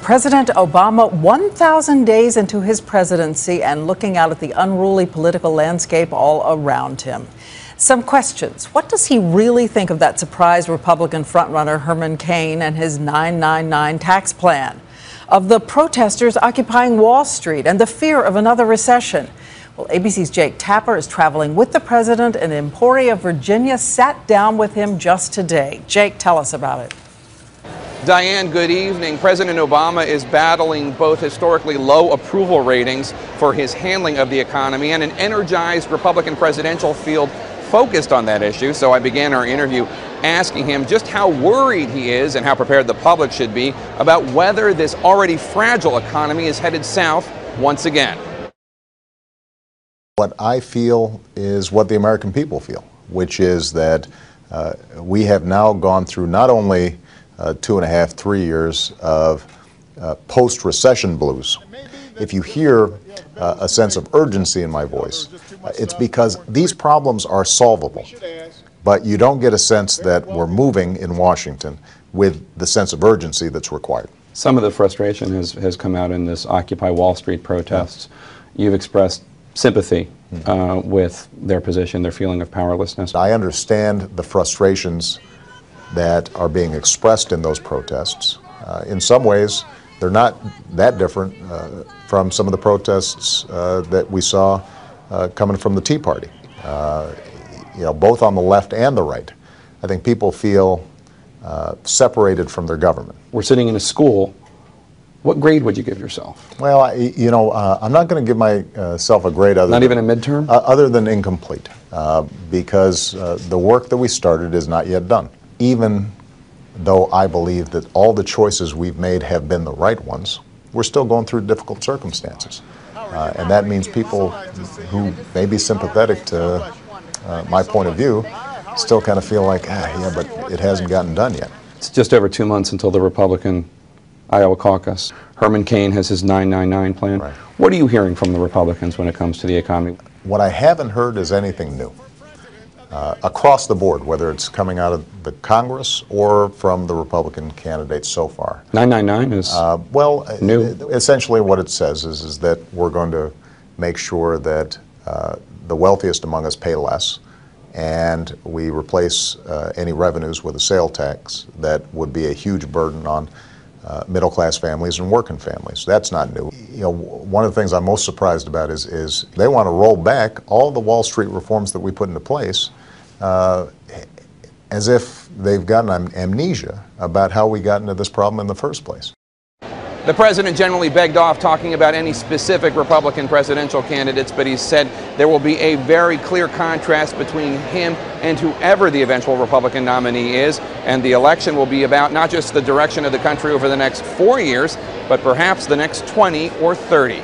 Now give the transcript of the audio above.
President Obama, 1,000 days into his presidency and looking out at the unruly political landscape all around him. Some questions. What does he really think of that surprise Republican frontrunner Herman Cain and his 999 tax plan? Of the protesters occupying Wall Street and the fear of another recession? Well, ABC's Jake Tapper is traveling with the president in Emporia, Virginia, sat down with him just today. Jake, tell us about it. Diane, good evening. President Obama is battling both historically low approval ratings for his handling of the economy and an energized Republican presidential field focused on that issue. So I began our interview asking him just how worried he is and how prepared the public should be about whether this already fragile economy is headed south once again. What I feel is what the American people feel, which is that we have now gone through not only 2.5, 3 years of post-recession blues. If you hear a sense of urgency in my voice, it's because these problems are solvable, but you don't get a sense that we're moving in Washington with the sense of urgency that's required. Some of the frustration has come out in this Occupy Wall Street protests. You've expressed sympathy with their position, their feeling of powerlessness. I understand the frustrations that are being expressed in those protests. In some ways, they're not that different from some of the protests that we saw coming from the Tea Party, both on the left and the right. I think people feel separated from their government. We're sitting in a school. What grade would you give yourself? Well, I'm not going to give myself a grade other not than, even a midterm? Other than incomplete, because the work that we started is not yet done. Even though I believe that all the choices we've made have been the right ones, we're still going through difficult circumstances. And that means people who may be sympathetic to my point of view still kind of feel like, yeah, but it hasn't gotten done yet. It's just over 2 months until the Republican Iowa caucus. Herman Cain has his 999 plan. Right. What are you hearing from the Republicans when it comes to the economy? What I haven't heard is anything new. Across the board, whether it's coming out of the Congress or from the Republican candidates so far. 999 is new. Essentially what it says is that we're going to make sure that the wealthiest among us pay less, and we replace any revenues with a sales tax that would be a huge burden on middle-class families and working families. That's not new. One of the things I'm most surprised about is they want to roll back all the Wall Street reforms that we put into place as if they've gotten amnesia about how we got into this problem in the first place. The president generally begged off talking about any specific Republican presidential candidates, but he said there will be a very clear contrast between him and whoever the eventual Republican nominee is, and the election will be about not just the direction of the country over the next 4 years, but perhaps the next 20 or 30.